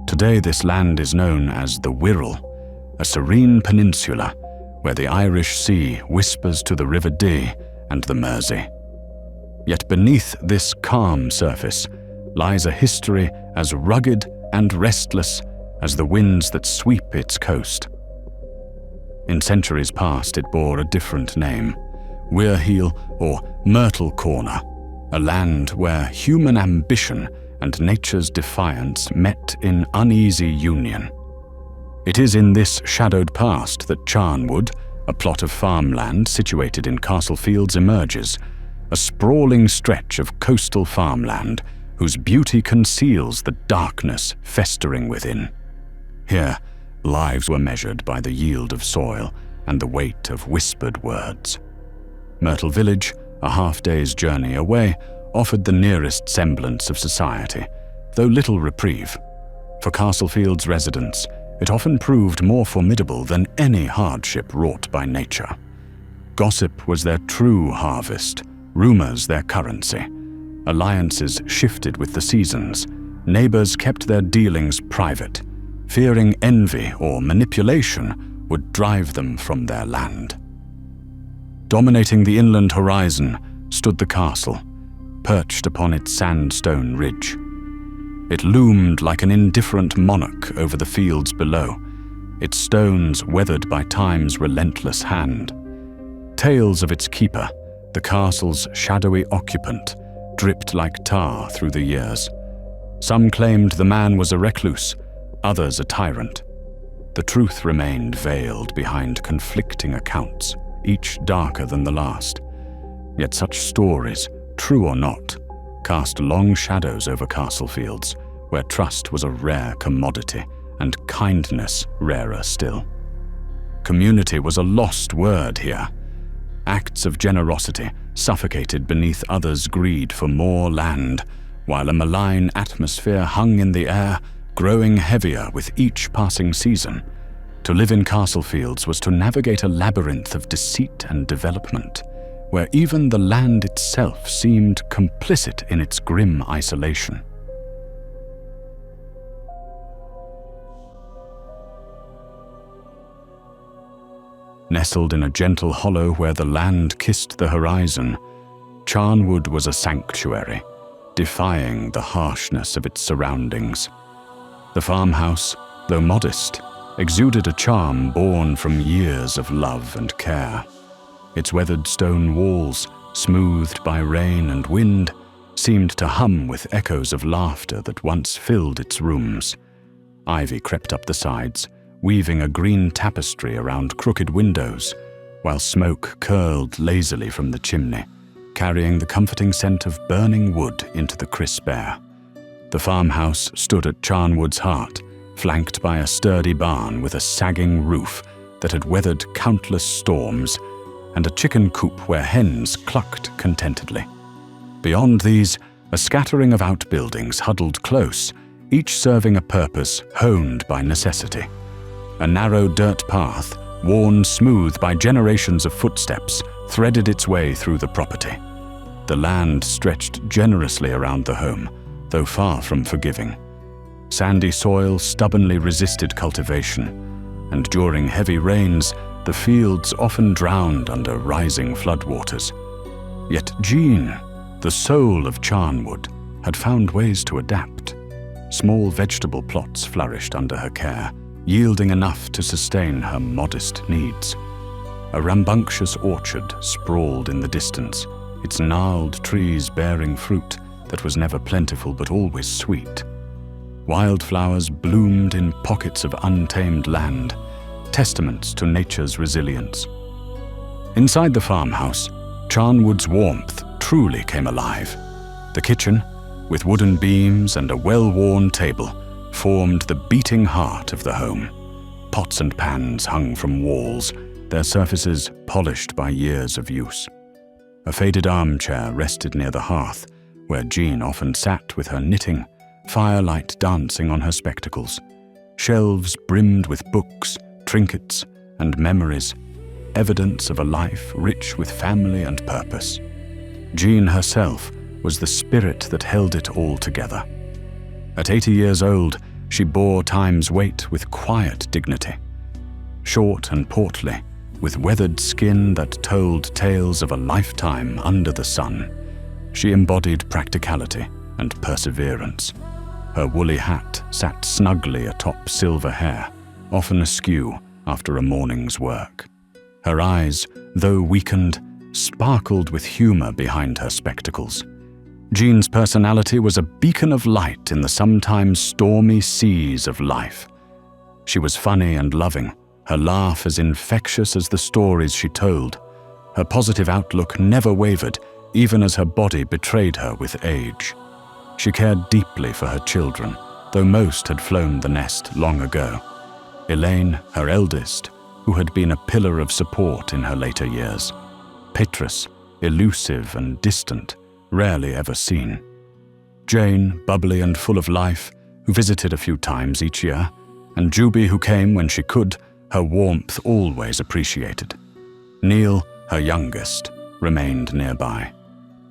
Today this land is known as the Wirral, a serene peninsula where the Irish Sea whispers to the River Dee and the Mersey. Yet beneath this calm surface lies a history as rugged and restless as the winds that sweep its coast. In centuries past, it bore a different name, Weirheel or Myrtle Corner, a land where human ambition and nature's defiance met in uneasy union. It is in this shadowed past that Charnwood, a plot of farmland situated in Castlefields, emerges, a sprawling stretch of coastal farmland whose beauty conceals the darkness festering within. Here, lives were measured by the yield of soil and the weight of whispered words. Myrtle Village, a half-day's journey away, offered the nearest semblance of society, though little reprieve. For Castlefields residents, it often proved more formidable than any hardship wrought by nature. Gossip was their true harvest, rumors their currency. Alliances shifted with the seasons. Neighbors kept their dealings private, fearing envy or manipulation would drive them from their land. Dominating the inland horizon stood the castle, perched upon its sandstone ridge. It loomed like an indifferent monarch over the fields below, its stones weathered by time's relentless hand. Tales of its keeper, the castle's shadowy occupant, dripped like tar through the years. Some claimed the man was a recluse, others a tyrant. The truth remained veiled behind conflicting accounts, each darker than the last. Yet such stories, true or not, cast long shadows over Castlefields, where trust was a rare commodity and kindness rarer still. Community was a lost word here. Acts of generosity suffocated beneath others' greed for more land, while a malign atmosphere hung in the air, growing heavier with each passing season. To live in Castlefields was to navigate a labyrinth of deceit and development, where even the land itself seemed complicit in its grim isolation. Nestled in a gentle hollow where the land kissed the horizon, Charnwood was a sanctuary, defying the harshness of its surroundings. The farmhouse, though modest, exuded a charm born from years of love and care. Its weathered stone walls, smoothed by rain and wind, seemed to hum with echoes of laughter that once filled its rooms. Ivy crept up the sides, weaving a green tapestry around crooked windows, while smoke curled lazily from the chimney, carrying the comforting scent of burning wood into the crisp air. The farmhouse stood at Charnwood's heart, flanked by a sturdy barn with a sagging roof that had weathered countless storms, and a chicken coop where hens clucked contentedly. Beyond these, a scattering of outbuildings huddled close, each serving a purpose honed by necessity. A narrow dirt path, worn smooth by generations of footsteps, threaded its way through the property. The land stretched generously around the home, though far from forgiving. Sandy soil stubbornly resisted cultivation, and during heavy rains, the fields often drowned under rising floodwaters. Yet Jean, the soul of Charnwood, had found ways to adapt. Small vegetable plots flourished under her care, yielding enough to sustain her modest needs. A rambunctious orchard sprawled in the distance, its gnarled trees bearing fruit that was never plentiful but always sweet. Wildflowers bloomed in pockets of untamed land, testaments to nature's resilience. Inside the farmhouse, Charnwood's warmth truly came alive. The kitchen, with wooden beams and a well-worn table, formed the beating heart of the home. Pots and pans hung from walls, their surfaces polished by years of use. A faded armchair rested near the hearth, where Jean often sat with her knitting, firelight dancing on her spectacles. Shelves brimmed with books, trinkets, and memories, evidence of a life rich with family and purpose. Jean herself was the spirit that held it all together. At 80 years old, she bore time's weight with quiet dignity. Short and portly, with weathered skin that told tales of a lifetime under the sun, she embodied practicality and perseverance. Her woolly hat sat snugly atop silver hair, often askew after a morning's work. Her eyes, though weakened, sparkled with humor behind her spectacles. Jean's personality was a beacon of light in the sometimes stormy seas of life. She was funny and loving, her laugh as infectious as the stories she told. Her positive outlook never wavered, even as her body betrayed her with age. She cared deeply for her children, though most had flown the nest long ago. Elaine, her eldest, who had been a pillar of support in her later years. Petrus, elusive and distant, rarely ever seen. Jane, bubbly and full of life, who visited a few times each year, and Juby, who came when she could, her warmth always appreciated. Neil, her youngest, remained nearby,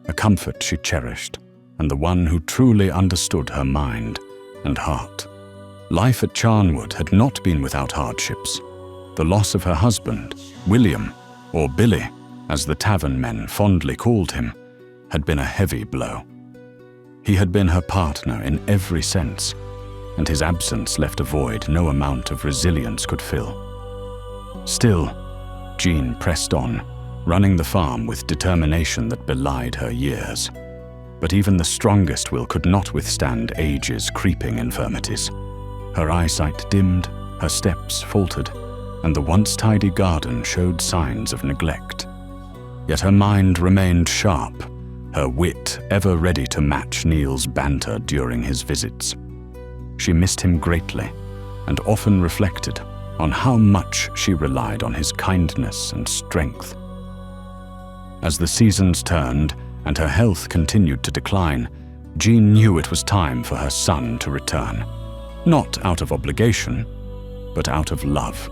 a comfort she cherished, and the one who truly understood her mind and heart. Life at Charnwood had not been without hardships. The loss of her husband, William, or Billy, as the tavern men fondly called him, had been a heavy blow. He had been her partner in every sense, and his absence left a void no amount of resilience could fill. Still, Jean pressed on, running the farm with determination that belied her years. But even the strongest will could not withstand age's creeping infirmities. Her eyesight dimmed, her steps faltered, and the once tidy garden showed signs of neglect. Yet her mind remained sharp, her wit ever ready to match Neil's banter during his visits. She missed him greatly, and often reflected on how much she relied on his kindness and strength. As the seasons turned and her health continued to decline, Jean knew it was time for her son to return, not out of obligation, but out of love.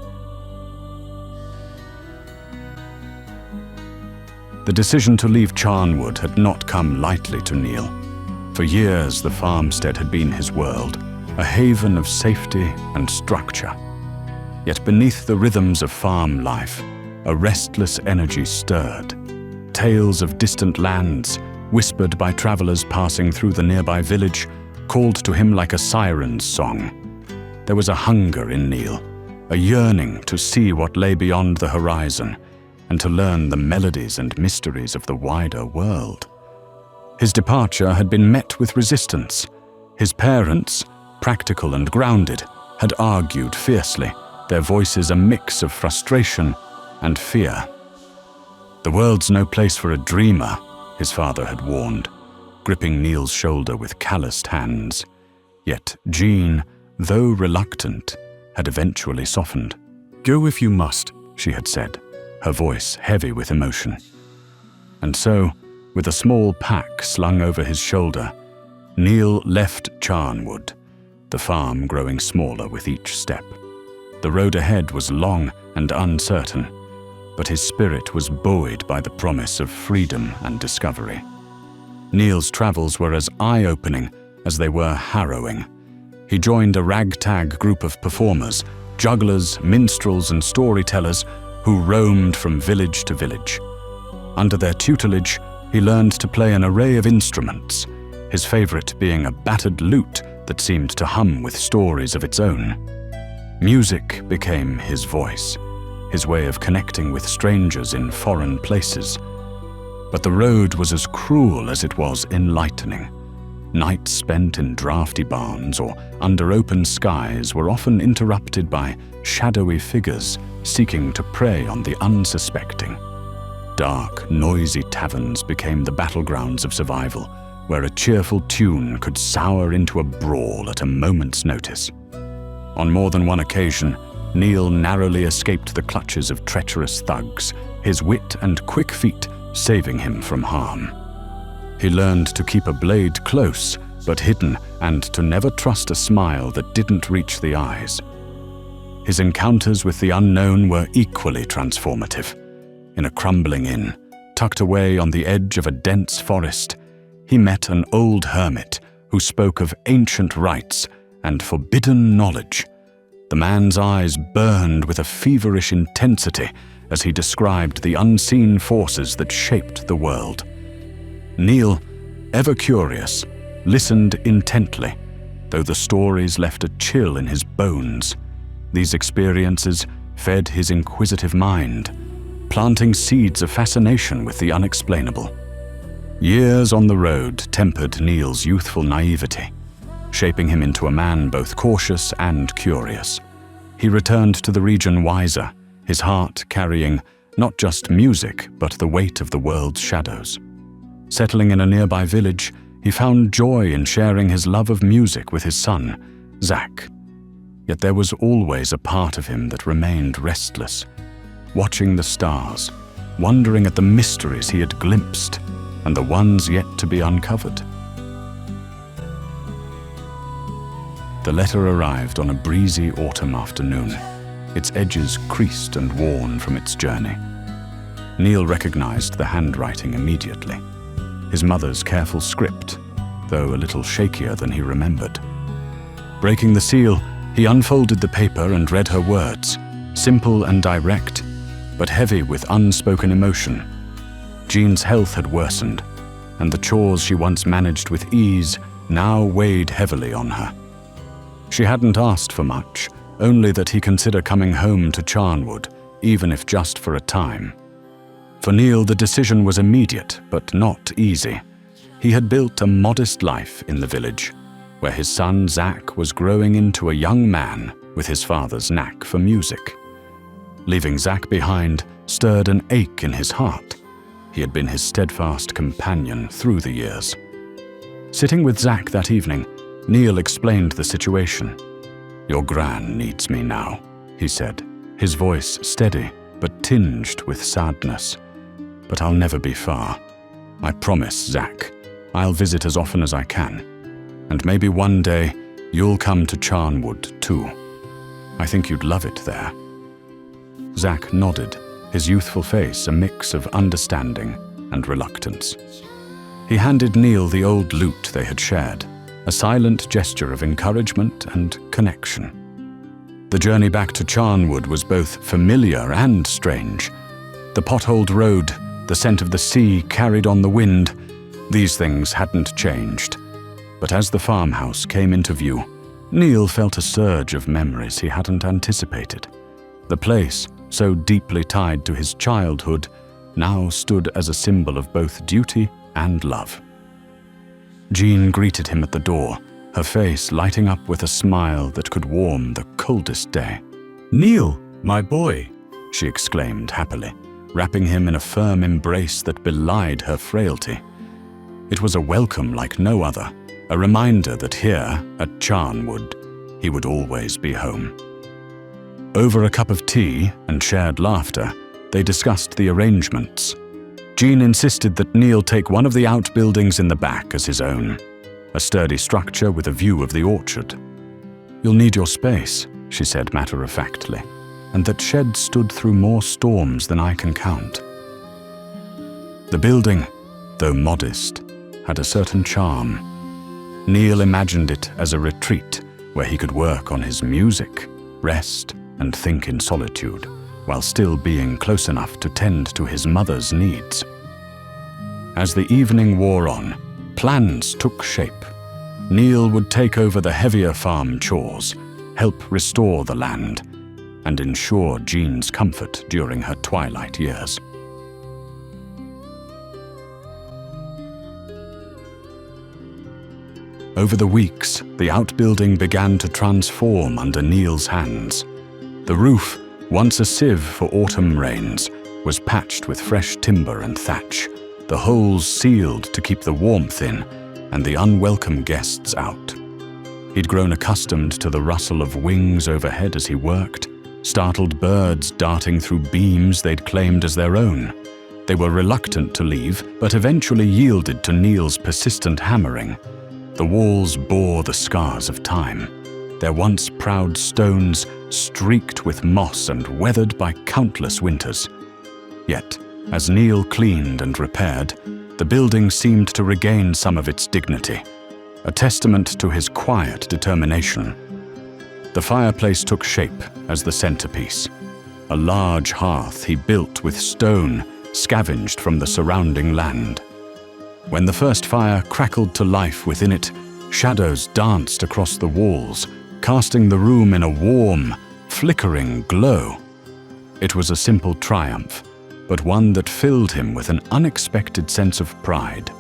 The decision to leave Charnwood had not come lightly to Neil. For years, the farmstead had been his world, a haven of safety and structure. Yet beneath the rhythms of farm life, a restless energy stirred. Tales of distant lands, whispered by travelers passing through the nearby village, called to him like a siren's song. There was a hunger in Neil, a yearning to see what lay beyond the horizon, and to learn the melodies and mysteries of the wider world. His departure had been met with resistance. His parents, practical and grounded, had argued fiercely, their voices a mix of frustration and fear. "The world's no place for a dreamer," his father had warned, gripping Neil's shoulder with calloused hands. Yet Jean, though reluctant, had eventually softened. "Go if you must," she had said, her voice heavy with emotion. And so, with a small pack slung over his shoulder, Neil left Charnwood, the farm growing smaller with each step. The road ahead was long and uncertain, but his spirit was buoyed by the promise of freedom and discovery. Neil's travels were as eye-opening as they were harrowing. He joined a ragtag group of performers, jugglers, minstrels, and storytellers who roamed from village to village. Under their tutelage, he learned to play an array of instruments, his favorite being a battered lute that seemed to hum with stories of its own. Music became his voice, his way of connecting with strangers in foreign places. But the road was as cruel as it was enlightening. Nights spent in drafty barns or under open skies were often interrupted by shadowy figures seeking to prey on the unsuspecting. Dark, noisy taverns became the battlegrounds of survival, where a cheerful tune could sour into a brawl at a moment's notice. On more than one occasion, Neil narrowly escaped the clutches of treacherous thugs, his wit and quick feet saving him from harm. He learned to keep a blade close but hidden, and to never trust a smile that didn't reach the eyes. His encounters with the unknown were equally transformative. In a crumbling inn, tucked away on the edge of a dense forest, he met an old hermit who spoke of ancient rites and forbidden knowledge. The man's eyes burned with a feverish intensity as he described the unseen forces that shaped the world. Neil, ever curious, listened intently, though the stories left a chill in his bones. These experiences fed his inquisitive mind, planting seeds of fascination with the unexplainable. Years on the road tempered Neil's youthful naivety, shaping him into a man both cautious and curious. He returned to the region wiser, his heart carrying not just music, but the weight of the world's shadows. Settling in a nearby village, he found joy in sharing his love of music with his son, Zach. Yet there was always a part of him that remained restless, watching the stars, wondering at the mysteries he had glimpsed and the ones yet to be uncovered. The letter arrived on a breezy autumn afternoon, its edges creased and worn from its journey. Neil recognized the handwriting immediately, his mother's careful script, though a little shakier than he remembered. Breaking the seal, he unfolded the paper and read her words, simple and direct, but heavy with unspoken emotion. Jean's health had worsened, and the chores she once managed with ease now weighed heavily on her. She hadn't asked for much, only that he consider coming home to Charnwood, even if just for a time. For Neil, the decision was immediate, but not easy. He had built a modest life in the village, where his son Zach was growing into a young man with his father's knack for music. Leaving Zach behind stirred an ache in his heart. He had been his steadfast companion through the years. Sitting with Zach that evening, Neil explained the situation. "Your gran needs me now," he said, his voice steady but tinged with sadness. "But I'll never be far. I promise, Zach. I'll visit as often as I can. And maybe one day you'll come to Charnwood too. I think you'd love it there." Zach nodded, his youthful face a mix of understanding and reluctance. He handed Neil the old lute they had shared, a silent gesture of encouragement and connection. The journey back to Charnwood was both familiar and strange. The potholed road, the scent of the sea carried on the wind, these things hadn't changed. But as the farmhouse came into view, Neil felt a surge of memories he hadn't anticipated. The place, so deeply tied to his childhood, now stood as a symbol of both duty and love. Jean greeted him at the door, her face lighting up with a smile that could warm the coldest day. "Neil, my boy," she exclaimed happily, wrapping him in a firm embrace that belied her frailty. It was a welcome like no other, a reminder that here, at Charnwood, he would always be home. Over a cup of tea and shared laughter, they discussed the arrangements. Jean insisted that Neil take one of the outbuildings in the back as his own, a sturdy structure with a view of the orchard. "You'll need your space," she said matter-of-factly, "and that shed stood through more storms than I can count." The building, though modest, had a certain charm. Neil imagined it as a retreat where he could work on his music, rest, and think in solitude, while still being close enough to tend to his mother's needs. As the evening wore on, plans took shape. Neil would take over the heavier farm chores, help restore the land, and ensure Jean's comfort during her twilight years. Over the weeks, the outbuilding began to transform under Neil's hands. The roof, once a sieve for autumn rains, was patched with fresh timber and thatch, the holes sealed to keep the warmth in and the unwelcome guests out. He'd grown accustomed to the rustle of wings overhead as he worked, startled birds darting through beams they'd claimed as their own. They were reluctant to leave, but eventually yielded to Neil's persistent hammering. The walls bore the scars of time, their once proud stones streaked with moss and weathered by countless winters. Yet, as Neil cleaned and repaired, the building seemed to regain some of its dignity. a testament to his quiet determination. The fireplace took shape as the centerpiece, a large hearth he built with stone scavenged from the surrounding land. When the first fire crackled to life within it, shadows danced across the walls, casting the room in a warm, flickering glow. It was a simple triumph, but one that filled him with an unexpected sense of pride.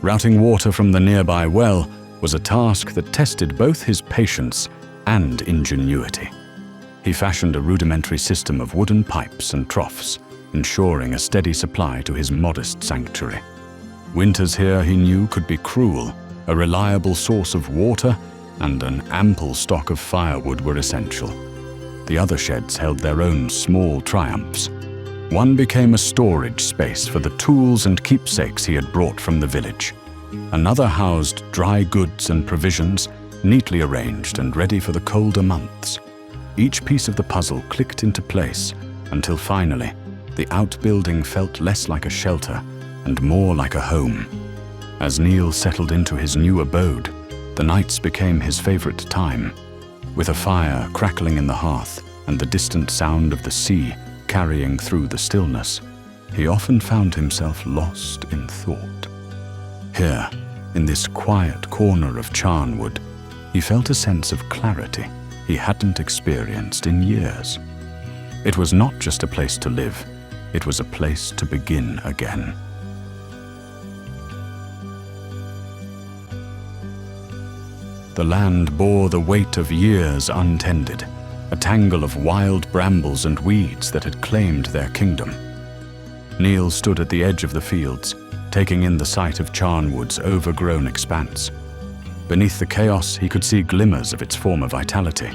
Routing water from the nearby well was a task that tested both his patience and ingenuity. He fashioned a rudimentary system of wooden pipes and troughs, ensuring a steady supply to his modest sanctuary. Winters here, he knew, could be cruel. A reliable source of water and an ample stock of firewood were essential. The other sheds held their own small triumphs. One became a storage space for the tools and keepsakes he had brought from the village. Another housed dry goods and provisions, neatly arranged and ready for the colder months. Each piece of the puzzle clicked into place until finally, the outbuilding felt less like a shelter and more like a home. As Neil settled into his new abode, the nights became his favorite time. With a fire crackling in the hearth and the distant sound of the sea carrying through the stillness, he often found himself lost in thought. Here, in this quiet corner of Charnwood, he felt a sense of clarity he hadn't experienced in years. It was not just a place to live, it was a place to begin again. The land bore the weight of years untended, a tangle of wild brambles and weeds that had claimed their kingdom. Neil stood at the edge of the fields, taking in the sight of Charnwood's overgrown expanse. Beneath the chaos, he could see glimmers of its former vitality,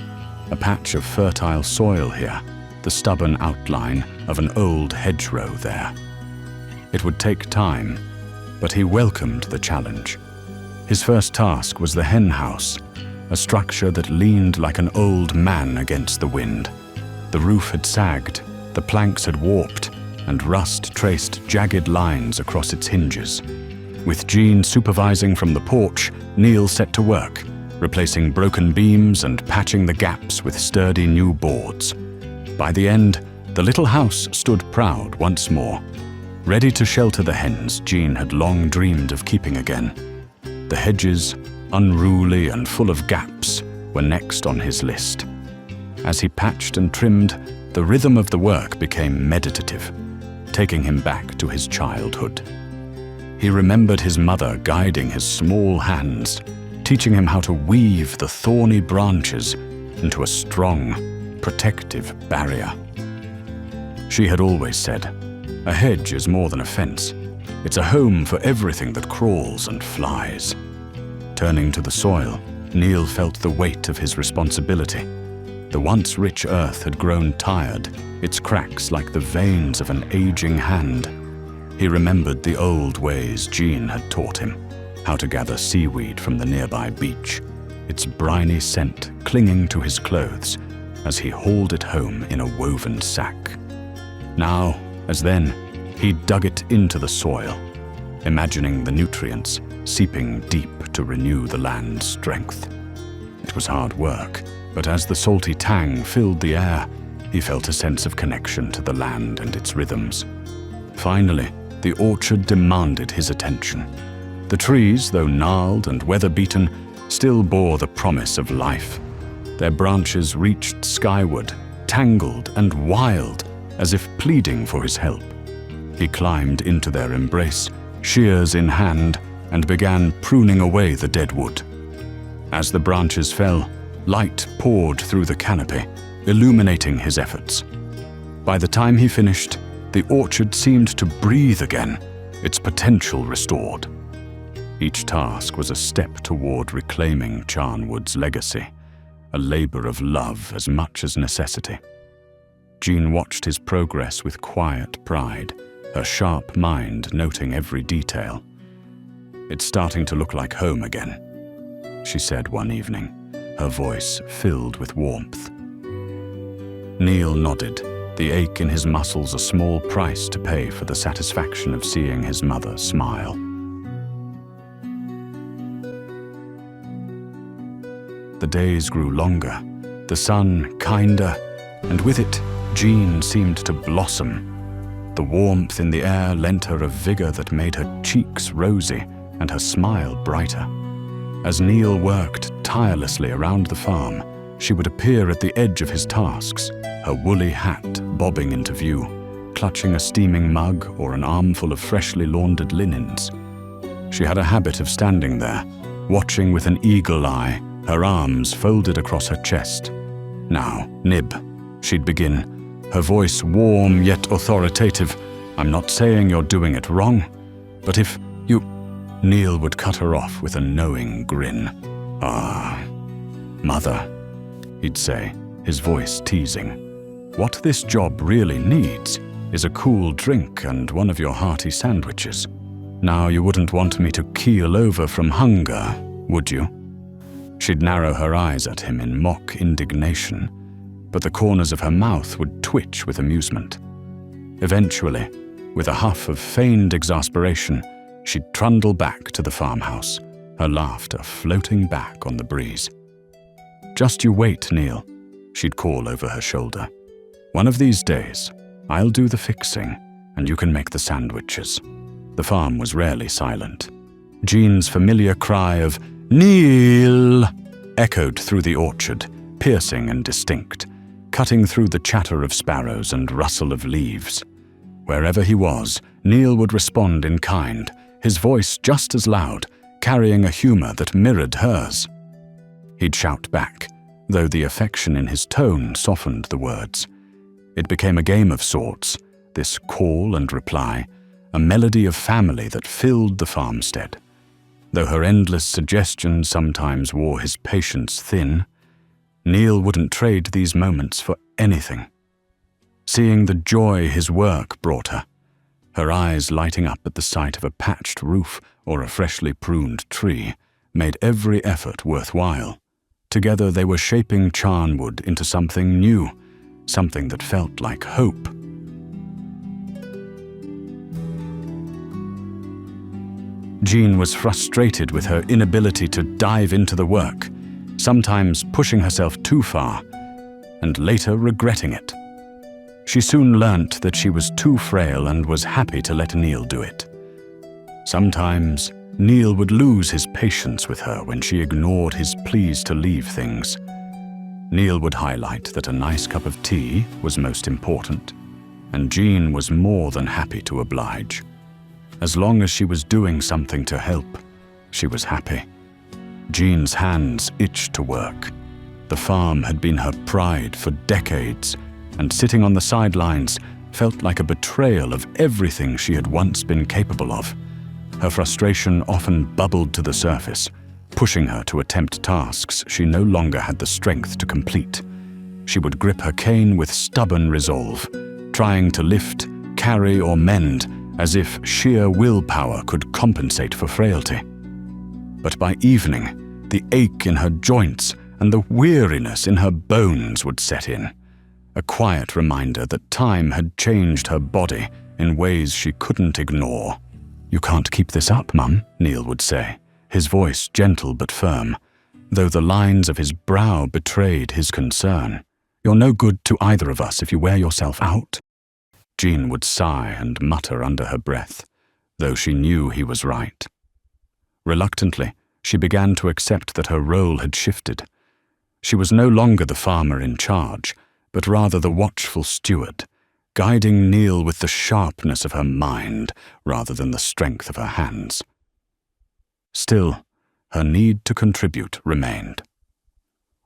a patch of fertile soil here, the stubborn outline of an old hedgerow there. It would take time, but he welcomed the challenge. His first task was the hen house, a structure that leaned like an old man against the wind. The roof had sagged, the planks had warped, and rust traced jagged lines across its hinges. With Jean supervising from the porch, Neil set to work, replacing broken beams and patching the gaps with sturdy new boards. By the end, the little house stood proud once more, ready to shelter the hens Jean had long dreamed of keeping again. The hedges, unruly and full of gaps, were next on his list. As he patched and trimmed, the rhythm of the work became meditative, taking him back to his childhood. He remembered his mother guiding his small hands, teaching him how to weave the thorny branches into a strong, protective barrier. She had always said, "A hedge is more than a fence. It's a home for everything that crawls and flies." Turning to the soil, Neil felt the weight of his responsibility. The once rich earth had grown tired, its cracks like the veins of an aging hand. He remembered the old ways Jean had taught him, how to gather seaweed from the nearby beach, its briny scent clinging to his clothes as he hauled it home in a woven sack. Now, as then, he dug it into the soil, imagining the nutrients seeping deep to renew the land's strength. It was hard work, but as the salty tang filled the air, he felt a sense of connection to the land and its rhythms. Finally, the orchard demanded his attention. The trees, though gnarled and weather-beaten, still bore the promise of life. Their branches reached skyward, tangled and wild, as if pleading for his help. He climbed into their embrace, shears in hand, and began pruning away the dead wood. As the branches fell, light poured through the canopy, illuminating his efforts. By the time he finished, the orchard seemed to breathe again, its potential restored. Each task was a step toward reclaiming Charnwood's legacy, a labor of love as much as necessity. Jean watched his progress with quiet pride, her sharp mind noting every detail. "It's starting to look like home again," she said one evening, her voice filled with warmth. Neil nodded, the ache in his muscles a small price to pay for the satisfaction of seeing his mother smile. the days grew longer, the sun kinder, and with it, Jean seemed to blossom. The warmth in the air lent her a vigor that made her cheeks rosy and her smile brighter. As Neil worked tirelessly around the farm, she would appear at the edge of his tasks, her woolly hat bobbing into view, clutching a steaming mug or an armful of freshly laundered linens. She had a habit of standing there, watching with an eagle eye, her arms folded across her chest. "Now, Nib," she'd begin, her voice warm yet authoritative. "I'm not saying you're doing it wrong, but if you—" Neil would cut her off with a knowing grin. "Ah, Mother," he'd say, his voice teasing. "What this job really needs is a cool drink and one of your hearty sandwiches. Now you wouldn't want me to keel over from hunger, would you?" She'd narrow her eyes at him in mock indignation, but the corners of her mouth would twitch with amusement. Eventually, with a huff of feigned exasperation, she'd trundle back to the farmhouse, her laughter floating back on the breeze. "Just you wait, Neil," she'd call over her shoulder. "One of these days, I'll do the fixing, and you can make the sandwiches." The farm was rarely silent. Jean's familiar cry of "Neil!" echoed through the orchard, piercing and distinct, cutting through the chatter of sparrows and rustle of leaves. Wherever he was, Neil would respond in kind, his voice just as loud, carrying a humor that mirrored hers. He'd shout back, though the affection in his tone softened the words. It became a game of sorts, this call and reply, a melody of family that filled the farmstead. Though her endless suggestions sometimes wore his patience thin, Neil wouldn't trade these moments for anything. Seeing the joy his work brought her, her eyes lighting up at the sight of a patched roof or a freshly pruned tree, made every effort worthwhile. Together they were shaping Charnwood into something new, something that felt like hope. Jean was frustrated with her inability to dive into the work, sometimes pushing herself too far, and later regretting it. She soon learnt that she was too frail and was happy to let Neil do it. Sometimes, Neil would lose his patience with her when she ignored his pleas to leave things. Neil would highlight that a nice cup of tea was most important, and Jean was more than happy to oblige. As long as she was doing something to help, she was happy. Jean's hands itched to work. The farm had been her pride for decades, and sitting on the sidelines felt like a betrayal of everything she had once been capable of. Her frustration often bubbled to the surface, pushing her to attempt tasks she no longer had the strength to complete. She would grip her cane with stubborn resolve, trying to lift, carry, or mend as if sheer willpower could compensate for frailty. But by evening, the ache in her joints and the weariness in her bones would set in, a quiet reminder that time had changed her body in ways she couldn't ignore. "You can't keep this up, Mum," Neil would say, his voice gentle but firm, though the lines of his brow betrayed his concern. "You're no good to either of us if you wear yourself out." Jean would sigh and mutter under her breath, though she knew he was right. Reluctantly, she began to accept that her role had shifted. She was no longer the farmer in charge, but rather the watchful steward, guiding Neil with the sharpness of her mind rather than the strength of her hands. Still, her need to contribute remained.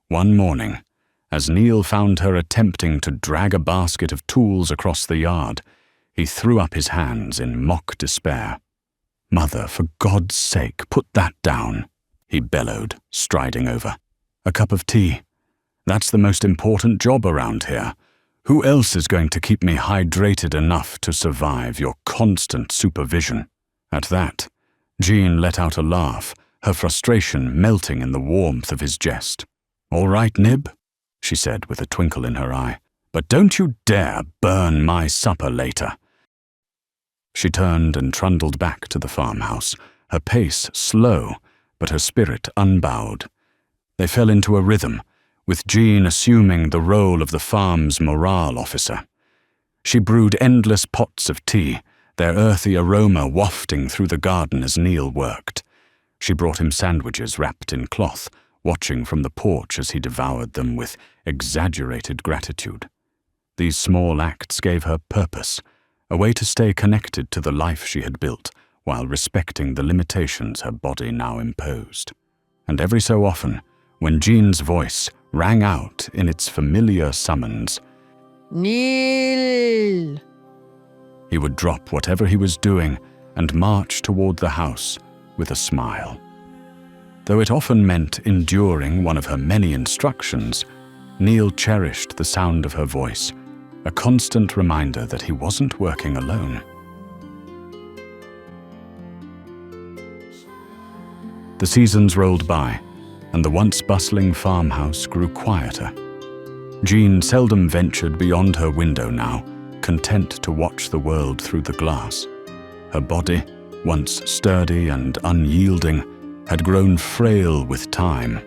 One morning, as Neil found her attempting to drag a basket of tools across the yard, he threw up his hands in mock despair. "Mother, for God's sake, put that down," he bellowed, striding over. "A cup of tea. That's the most important job around here. Who else is going to keep me hydrated enough to survive your constant supervision?" At that, Jean let out a laugh, her frustration melting in the warmth of his jest. "All right, Nib," she said with a twinkle in her eye, "but don't you dare burn my supper later." She turned and trundled back to the farmhouse, her pace slow, but her spirit unbowed. They fell into a rhythm, with Jean assuming the role of the farm's morale officer. She brewed endless pots of tea, their earthy aroma wafting through the garden as Neil worked. She brought him sandwiches wrapped in cloth, watching from the porch as he devoured them with exaggerated gratitude. These small acts gave her purpose, a way to stay connected to the life she had built, while respecting the limitations her body now imposed. And every so often, when Jean's voice rang out in its familiar summons, Neil! He would drop whatever he was doing and march toward the house with a smile. Though it often meant enduring one of her many instructions, Neil cherished the sound of her voice, a constant reminder that he wasn't working alone. The seasons rolled by, and the once bustling farmhouse grew quieter. Jean seldom ventured beyond her window now, content to watch the world through the glass. Her body, once sturdy and unyielding, had grown frail with time.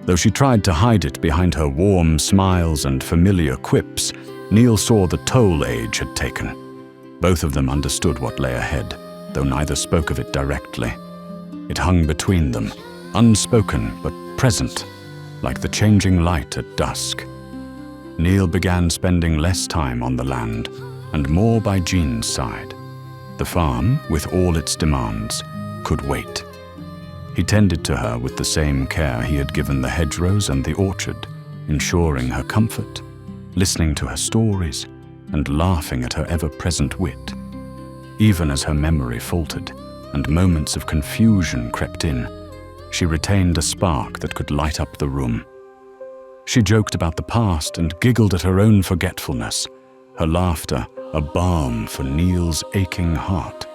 Though she tried to hide it behind her warm smiles and familiar quips, Neil saw the toll age had taken. Both of them understood what lay ahead, though neither spoke of it directly. It hung between them, unspoken but present, like the changing light at dusk. Neil began spending less time on the land and more by Jean's side. The farm, with all its demands, could wait. He tended to her with the same care he had given the hedgerows and the orchard, ensuring her comfort, listening to her stories, and laughing at her ever-present wit. Even as her memory faltered and moments of confusion crept in, she retained a spark that could light up the room. She joked about the past and giggled at her own forgetfulness, her laughter a balm for Neil's aching heart.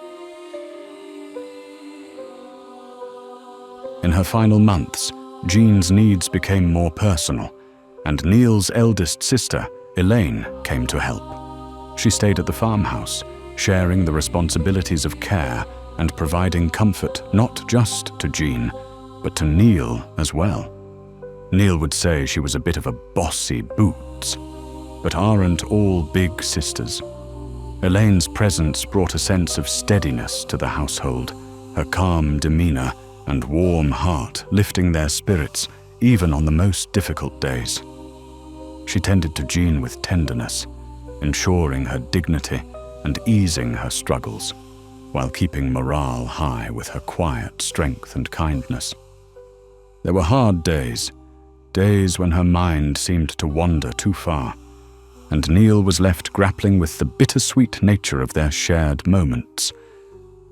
In her final months, Jean's needs became more personal, and Neil's eldest sister, Elaine, came to help. She stayed at the farmhouse, sharing the responsibilities of care and providing comfort not just to Jean, but to Neil as well. Neil would say she was a bit of a bossy boots, but aren't all big sisters? Elaine's presence brought a sense of steadiness to the household, her calm demeanor and warm heart lifting their spirits even on the most difficult days. She tended to Jean with tenderness, ensuring her dignity and easing her struggles, while keeping morale high with her quiet strength and kindness. There were hard days, days when her mind seemed to wander too far, and Neil was left grappling with the bittersweet nature of their shared moments.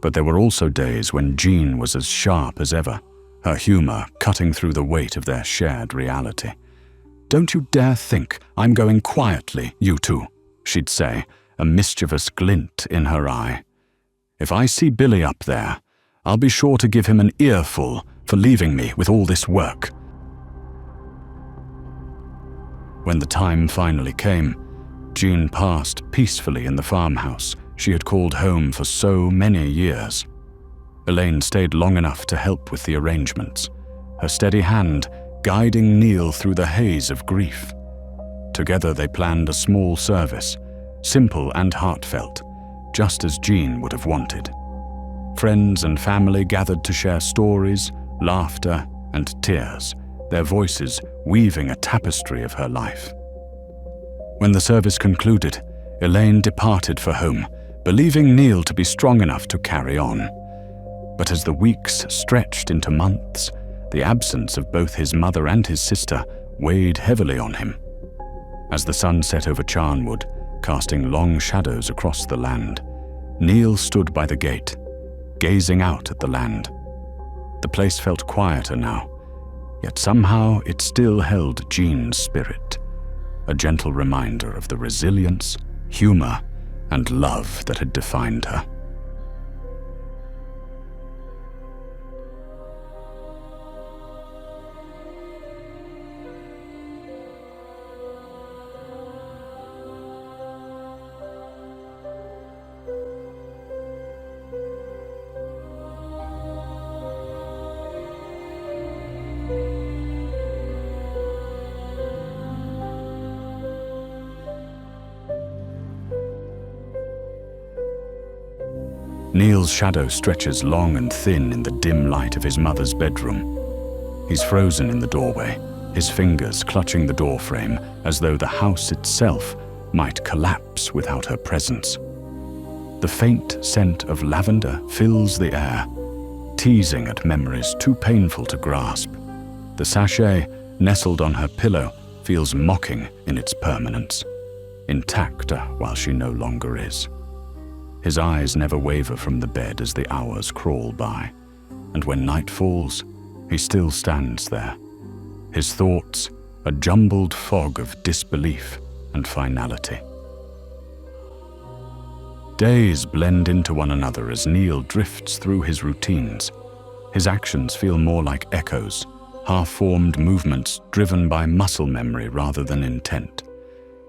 But there were also days when Jean was as sharp as ever, her humor cutting through the weight of their shared reality. "Don't you dare think I'm going quietly, you two," she'd say, a mischievous glint in her eye. "If I see Billy up there, I'll be sure to give him an earful for leaving me with all this work." When the time finally came, Jean passed peacefully in the farmhouse she had called home for so many years. Elaine stayed long enough to help with the arrangements, her steady hand guiding Neil through the haze of grief. Together they planned a small service, simple and heartfelt, just as Jean would have wanted. Friends and family gathered to share stories, laughter, and tears, their voices weaving a tapestry of her life. When the service concluded, Elaine departed for home, believing Neil to be strong enough to carry on. But as the weeks stretched into months, the absence of both his mother and his sister weighed heavily on him. As the sun set over Charnwood, casting long shadows across the land, Neil stood by the gate, gazing out at the land. The place felt quieter now, yet somehow it still held Jean's spirit, a gentle reminder of the resilience, humor, and love that had defined her. Neil's shadow stretches long and thin in the dim light of his mother's bedroom. He's frozen in the doorway, his fingers clutching the doorframe as though the house itself might collapse without her presence. The faint scent of lavender fills the air, teasing at memories too painful to grasp. The sachet nestled on her pillow feels mocking in its permanence, intacter while she no longer is. His eyes never waver from the bed as the hours crawl by, and when night falls, he still stands there, his thoughts a jumbled fog of disbelief and finality. Days blend into one another as Neil drifts through his routines. His actions feel more like echoes, half-formed movements driven by muscle memory rather than intent.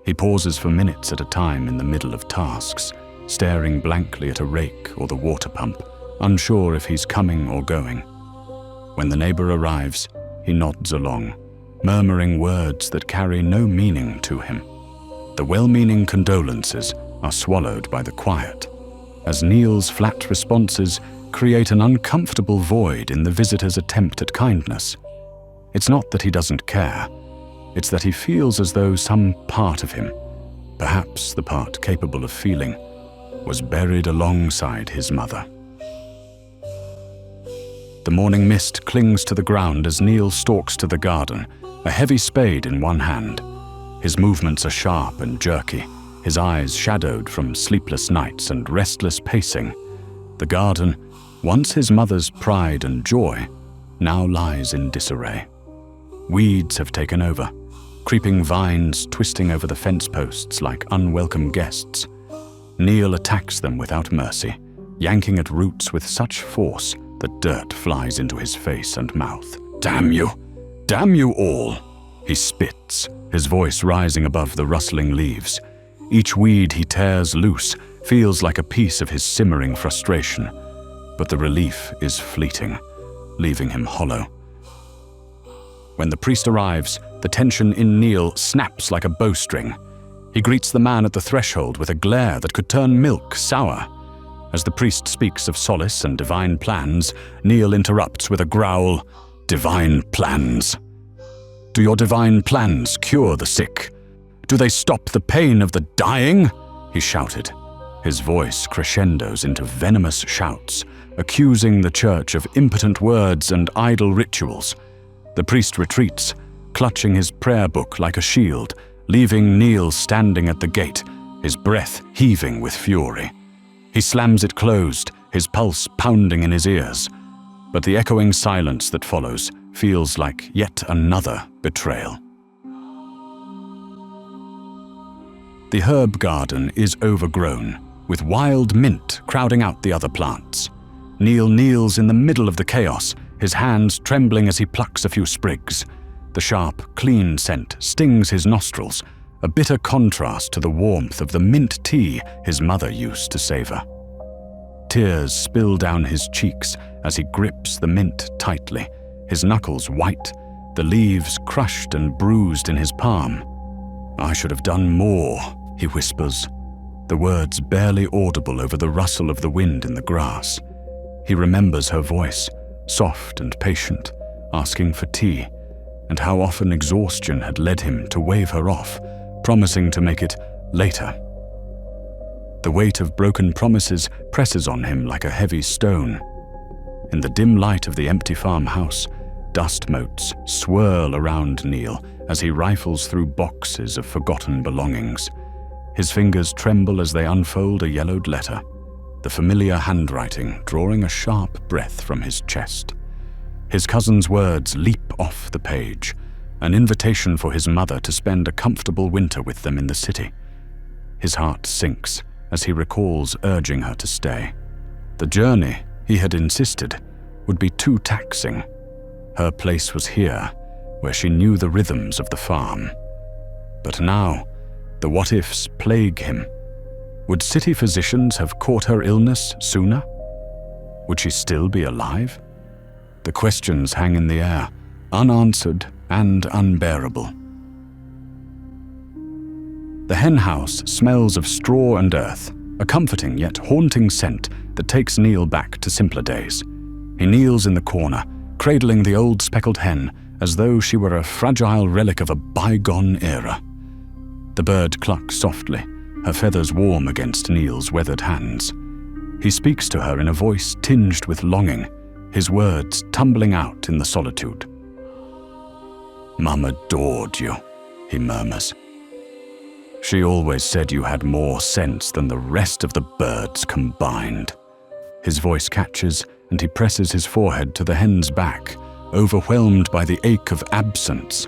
He pauses for minutes at a time in the middle of tasks, staring blankly at a rake or the water pump, unsure if he's coming or going. When the neighbor arrives, he nods along, murmuring words that carry no meaning to him. The well-meaning condolences are swallowed by the quiet, as Neil's flat responses create an uncomfortable void in the visitor's attempt at kindness. It's not that he doesn't care, it's that he feels as though some part of him, perhaps the part capable of feeling, was buried alongside his mother. The morning mist clings to the ground as Neil stalks to the garden, a heavy spade in one hand. His movements are sharp and jerky, his eyes shadowed from sleepless nights and restless pacing. The garden, once his mother's pride and joy, now lies in disarray. Weeds have taken over, creeping vines twisting over the fence posts like unwelcome guests. Neil attacks them without mercy, yanking at roots with such force that dirt flies into his face and mouth. "Damn you! Damn you all!" He spits, his voice rising above the rustling leaves. Each weed he tears loose feels like a piece of his simmering frustration, but the relief is fleeting, leaving him hollow. When the priest arrives, the tension in Neil snaps like a bowstring. He greets the man at the threshold with a glare that could turn milk sour. As the priest speaks of solace and divine plans, Neil interrupts with a growl, "Divine plans? Do your divine plans cure the sick? Do they stop the pain of the dying?" he shouted. His voice crescendos into venomous shouts, accusing the church of impotent words and idle rituals. The priest retreats, clutching his prayer book like a shield, leaving Neil standing at the gate, his breath heaving with fury. He slams it closed, his pulse pounding in his ears. But the echoing silence that follows feels like yet another betrayal. The herb garden is overgrown, with wild mint crowding out the other plants. Neil kneels in the middle of the chaos, his hands trembling as he plucks a few sprigs. The sharp, clean scent stings his nostrils, a bitter contrast to the warmth of the mint tea his mother used to savor. Tears spill down his cheeks as he grips the mint tightly, his knuckles white, the leaves crushed and bruised in his palm. "I should have done more," he whispers, the words barely audible over the rustle of the wind in the grass. He remembers her voice, soft and patient, asking for tea, and how often exhaustion had led him to wave her off, promising to make it later. The weight of broken promises presses on him like a heavy stone. In the dim light of the empty farmhouse, dust motes swirl around Neil as he rifles through boxes of forgotten belongings. His fingers tremble as they unfold a yellowed letter, the familiar handwriting drawing a sharp breath from his chest. His cousin's words leap off the page, an invitation for his mother to spend a comfortable winter with them in the city. His heart sinks as he recalls urging her to stay. The journey, he had insisted, would be too taxing. Her place was here, where she knew the rhythms of the farm. But now, the what-ifs plague him. Would city physicians have caught her illness sooner? Would she still be alive? The questions hang in the air, unanswered and unbearable. The hen house smells of straw and earth, a comforting yet haunting scent that takes Neil back to simpler days. He kneels in the corner, cradling the old speckled hen as though she were a fragile relic of a bygone era. The bird clucks softly, her feathers warm against Neil's weathered hands. He speaks to her in a voice tinged with longing, his words tumbling out in the solitude. "Mum adored you," he murmurs. "She always said you had more sense than the rest of the birds combined." His voice catches, and he presses his forehead to the hen's back, overwhelmed by the ache of absence.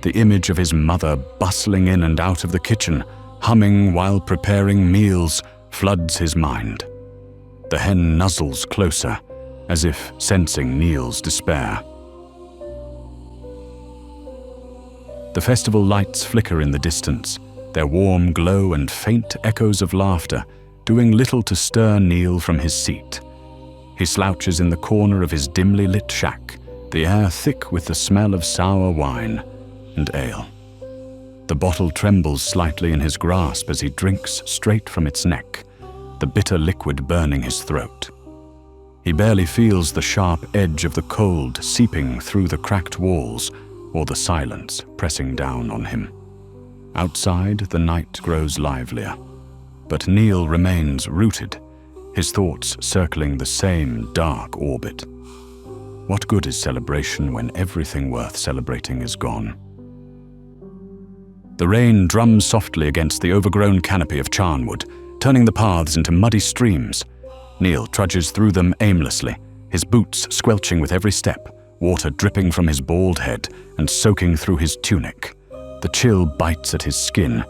The image of his mother bustling in and out of the kitchen, humming while preparing meals, floods his mind. The hen nuzzles closer, as if sensing Neil's despair. The festival lights flicker in the distance, their warm glow and faint echoes of laughter doing little to stir Neil from his seat. He slouches in the corner of his dimly lit shack, the air thick with the smell of sour wine and ale. The bottle trembles slightly in his grasp as he drinks straight from its neck, the bitter liquid burning his throat. He barely feels the sharp edge of the cold seeping through the cracked walls or the silence pressing down on him. Outside, the night grows livelier, but Neil remains rooted, his thoughts circling the same dark orbit. What good is celebration when everything worth celebrating is gone? The rain drums softly against the overgrown canopy of Charnwood, turning the paths into muddy streams. Neil trudges through them aimlessly, his boots squelching with every step, water dripping from his bald head and soaking through his tunic. The chill bites at his skin,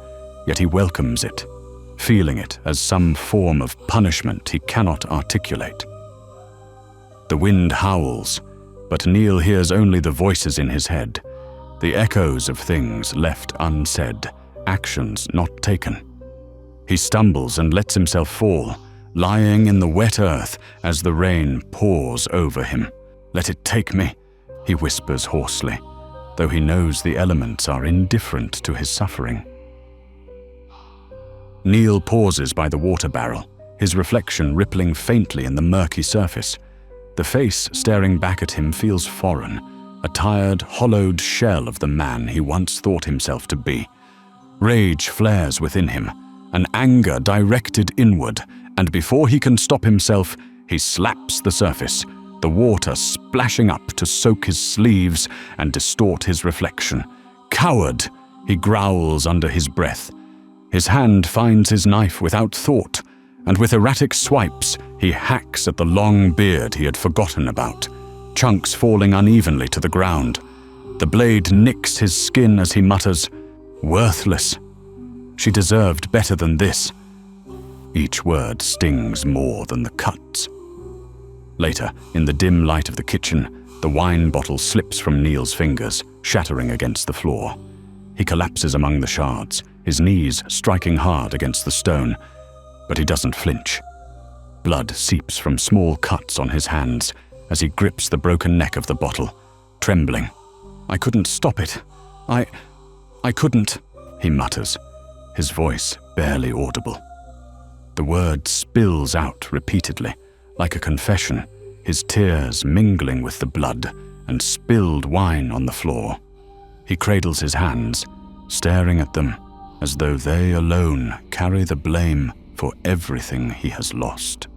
yet he welcomes it, feeling it as some form of punishment he cannot articulate. The wind howls, but Neil hears only the voices in his head, the echoes of things left unsaid, actions not taken. He stumbles and lets himself fall, lying in the wet earth as the rain pours over him. "Let it take me," he whispers hoarsely, though he knows the elements are indifferent to his suffering. Neil pauses by the water barrel, his reflection rippling faintly in the murky surface. The face staring back at him feels foreign, a tired, hollowed shell of the man he once thought himself to be. Rage flares within him, an anger directed inward, and before he can stop himself, he slaps the surface, the water splashing up to soak his sleeves and distort his reflection. "Coward!" he growls under his breath. His hand finds his knife without thought, and with erratic swipes, he hacks at the long beard he had forgotten about, chunks falling unevenly to the ground. The blade nicks his skin as he mutters, "Worthless. She deserved better than this." Each word stings more than the cuts. Later, in the dim light of the kitchen, the wine bottle slips from Neil's fingers, shattering against the floor. He collapses among the shards, his knees striking hard against the stone, but he doesn't flinch. Blood seeps from small cuts on his hands as he grips the broken neck of the bottle, trembling. "I couldn't stop it. I couldn't," he mutters, his voice barely audible. The word spills out repeatedly, like a confession, his tears mingling with the blood and spilled wine on the floor. He cradles his hands, staring at them as though they alone carry the blame for everything he has lost.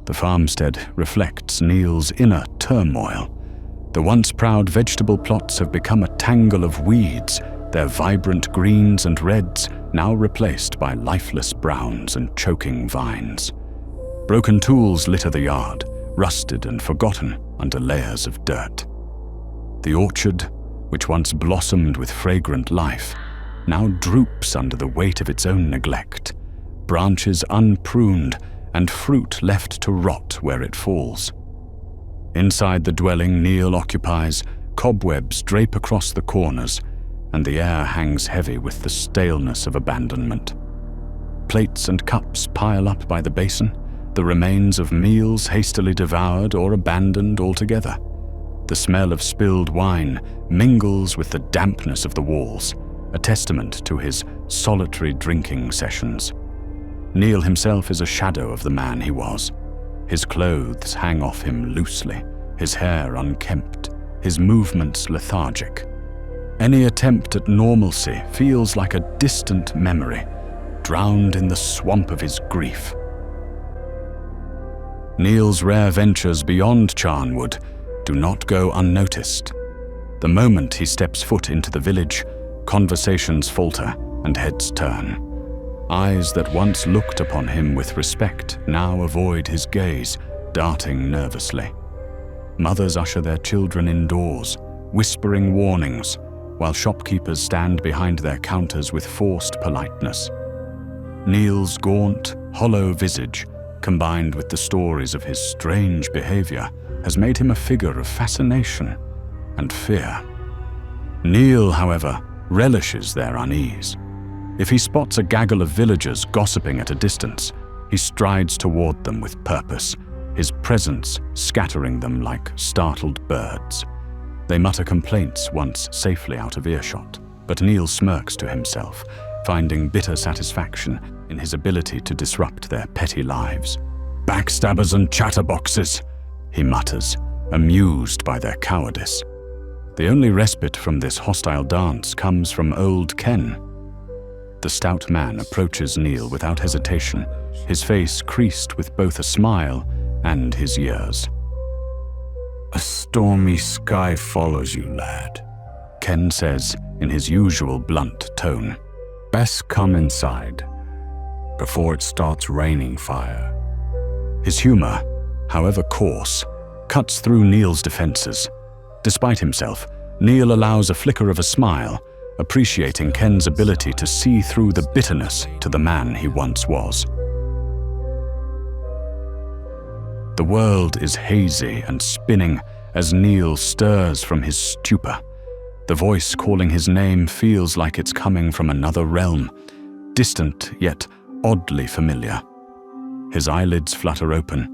The farmstead reflects Neil's inner turmoil. The once proud vegetable plots have become a tangle of weeds, their vibrant greens and reds now replaced by lifeless browns and choking vines. Broken tools litter the yard, rusted and forgotten under layers of dirt. The orchard, which once blossomed with fragrant life, now droops under the weight of its own neglect, branches unpruned and fruit left to rot where it falls. Inside the dwelling Neil occupies, cobwebs drape across the corners, and the air hangs heavy with the staleness of abandonment. Plates and cups pile up by the basin, the remains of meals hastily devoured or abandoned altogether. The The smell of spilled wine mingles with the dampness of the walls, a testament to his solitary drinking sessions. Neil himself is a shadow of the man he was. His clothes hang off him loosely, his hair unkempt, his movements lethargic. Any attempt at normalcy feels like a distant memory, drowned in the swamp of his grief. Neil's rare ventures beyond Charnwood do not go unnoticed. The moment he steps foot into the village, conversations falter and heads turn. Eyes that once looked upon him with respect now avoid his gaze, darting nervously. Mothers usher their children indoors, whispering warnings, while shopkeepers stand behind their counters with forced politeness. Neil's gaunt, hollow visage, combined with the stories of his strange behavior, has made him a figure of fascination and fear. Neil, however, relishes their unease. If he spots a gaggle of villagers gossiping at a distance, he strides toward them with purpose, his presence scattering them like startled birds. They mutter complaints once safely out of earshot, but Neil smirks to himself, finding bitter satisfaction in his ability to disrupt their petty lives. "Backstabbers and chatterboxes," he mutters, amused by their cowardice. The only respite from this hostile dance comes from old Ken. The stout man approaches Neil without hesitation, his face creased with both a smile and his years. "A stormy sky follows you, lad," Ken says in his usual blunt tone. "Best come inside before it starts raining fire." His humor, however coarse, cuts through Neil's defenses. Despite himself, Neil allows a flicker of a smile, appreciating Ken's ability to see through the bitterness to the man he once was. The world is hazy and spinning as Neil stirs from his stupor. The voice calling his name feels like it's coming from another realm, distant yet oddly familiar. His eyelids flutter open,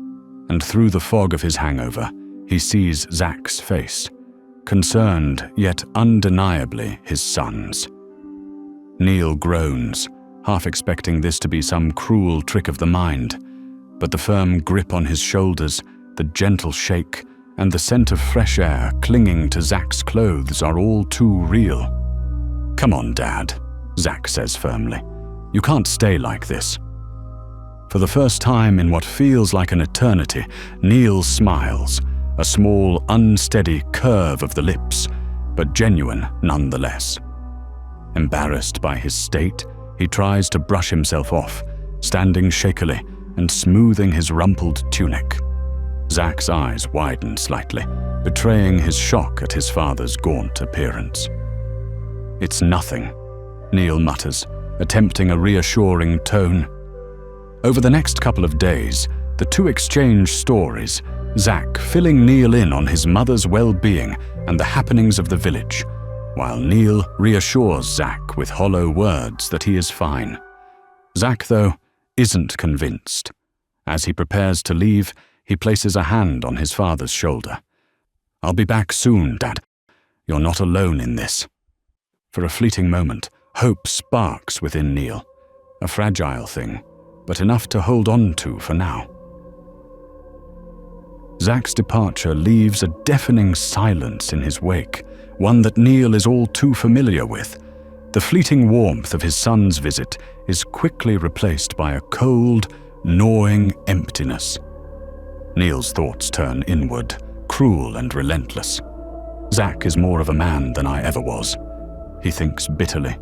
and through the fog of his hangover, he sees Zach's face, concerned yet undeniably his son's. Neil groans, half expecting this to be some cruel trick of the mind, but the firm grip on his shoulders, the gentle shake, and the scent of fresh air clinging to Zach's clothes are all too real. "Come on, Dad," Zach says firmly. "You can't stay like this." For the first time in what feels like an eternity, Neil smiles, a small, unsteady curve of the lips, but genuine nonetheless. Embarrassed by his state, he tries to brush himself off, standing shakily and smoothing his rumpled tunic. Zach's eyes widen slightly, betraying his shock at his father's gaunt appearance. "It's nothing," Neil mutters, attempting a reassuring tone. Over the next couple of days, the two exchange stories, Zach filling Neil in on his mother's well-being and the happenings of the village, while Neil reassures Zach with hollow words that he is fine. Zach, though, isn't convinced. As he prepares to leave, he places a hand on his father's shoulder. "I'll be back soon, Dad. You're not alone in this." For a fleeting moment, hope sparks within Neil, a fragile thing, but enough to hold on to for now. Zach's departure leaves a deafening silence in his wake, one that Neil is all too familiar with. The fleeting warmth of his son's visit is quickly replaced by a cold, gnawing emptiness. Neil's thoughts turn inward, cruel and relentless. Zach is more of a man than I ever was, he thinks bitterly,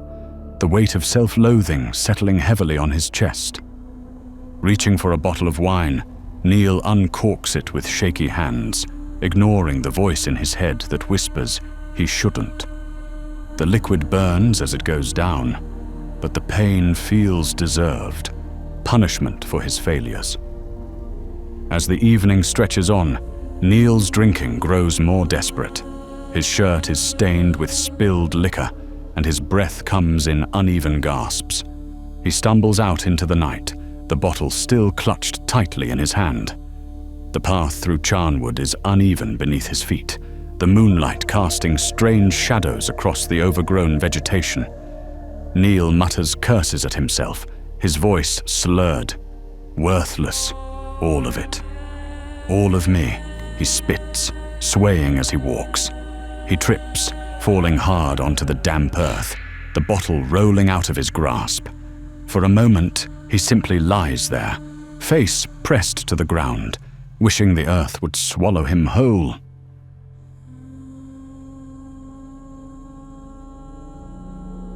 the weight of self-loathing settling heavily on his chest. Reaching for a bottle of wine, Neil uncorks it with shaky hands, ignoring the voice in his head that whispers he shouldn't. The liquid burns as it goes down, but the pain feels deserved, punishment for his failures. As the evening stretches on, Neil's drinking grows more desperate. His shirt is stained with spilled liquor, and his breath comes in uneven gasps. He stumbles out into the night, the bottle still clutched tightly in his hand. The path through Charnwood is uneven beneath his feet, the moonlight casting strange shadows across the overgrown vegetation. Neil mutters curses at himself, his voice slurred. Worthless, all of it. All of me, he spits, swaying as he walks. He trips, falling hard onto the damp earth, the bottle rolling out of his grasp. For a moment, he simply lies there, face pressed to the ground, wishing the earth would swallow him whole.